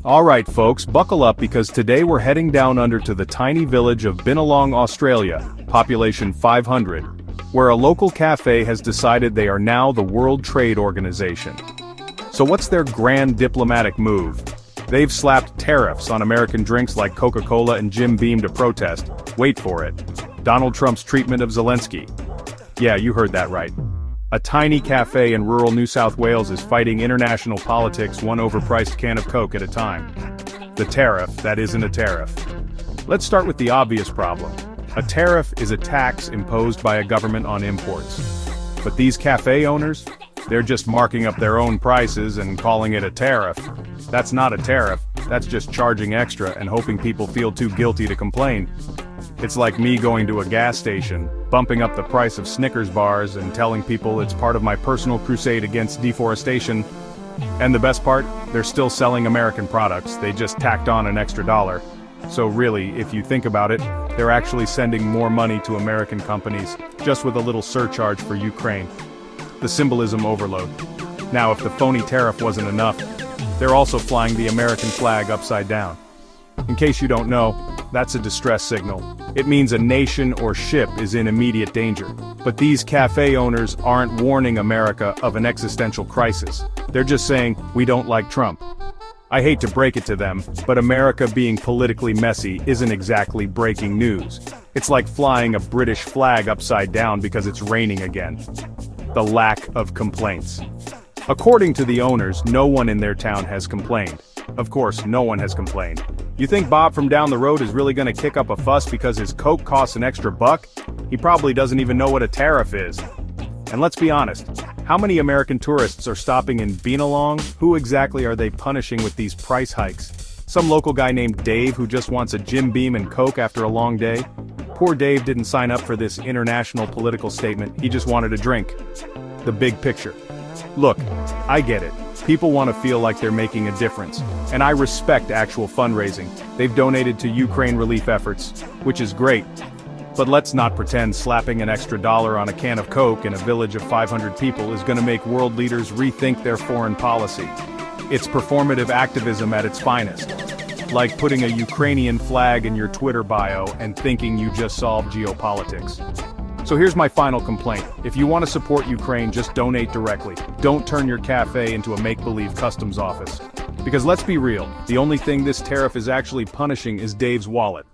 Alright folks, buckle up because today we're heading down under to the tiny village of Binalong, Australia, population 500, where a local cafe has decided they are now the World Trade Organization. So what's their grand diplomatic move? They've slapped tariffs on American drinks like Coca-Cola and Jim Beam to protest, wait for it, Donald Trump's treatment of Zelensky. Yeah, you heard that right. A tiny cafe in rural New South Wales is fighting international politics one overpriced can of Coke at a time. The tariff that isn't a tariff. Let's start with the obvious problem. A tariff is a tax imposed by a government on imports. But these cafe owners? They're just marking up their own prices and calling it a tariff. That's not a tariff, that's just charging extra and hoping people feel too guilty to complain. It's like me going to a gas station, bumping up the price of Snickers bars and telling people it's part of my personal crusade against deforestation. And the best part? They're still selling American products, they just tacked on an extra $1. So really, if you think about it, they're actually sending more money to American companies, just with a little surcharge for Ukraine. The symbolism overload. Now if the phony tariff wasn't enough, they're also flying the American flag upside down. In case you don't know, that's a distress signal. It means a nation or ship is in immediate danger. But these cafe owners aren't warning America of an existential crisis. They're just saying, we don't like Trump. I hate to break it to them, but America being politically messy isn't exactly breaking news. It's like flying a British flag upside down because it's raining again. The lack of complaints. According to the owners, no one in their town has complained. Of course, no one has complained. You think Bob from down the road is really gonna kick up a fuss because his Coke costs an extra $1? He probably doesn't even know what a tariff is. And let's be honest, how many American tourists are stopping in Binalong? Who exactly are they punishing with these price hikes? Some local guy named Dave who just wants a Jim Beam and Coke after a long day? Poor Dave didn't sign up for this international political statement, he just wanted a drink. The big picture. Look, I get it. People want to feel like they're making a difference, and I respect actual fundraising. They've donated to Ukraine relief efforts, which is great. But let's not pretend slapping an extra $1 on a can of Coke in a village of 500 people is gonna make world leaders rethink their foreign policy. It's performative activism at its finest. Like putting a Ukrainian flag in your Twitter bio and thinking you just solved geopolitics. So here's my final complaint. If you want to support Ukraine, just donate directly. Don't turn your cafe into a make-believe customs office. Because let's be real, the only thing this tariff is actually punishing is Dave's wallet.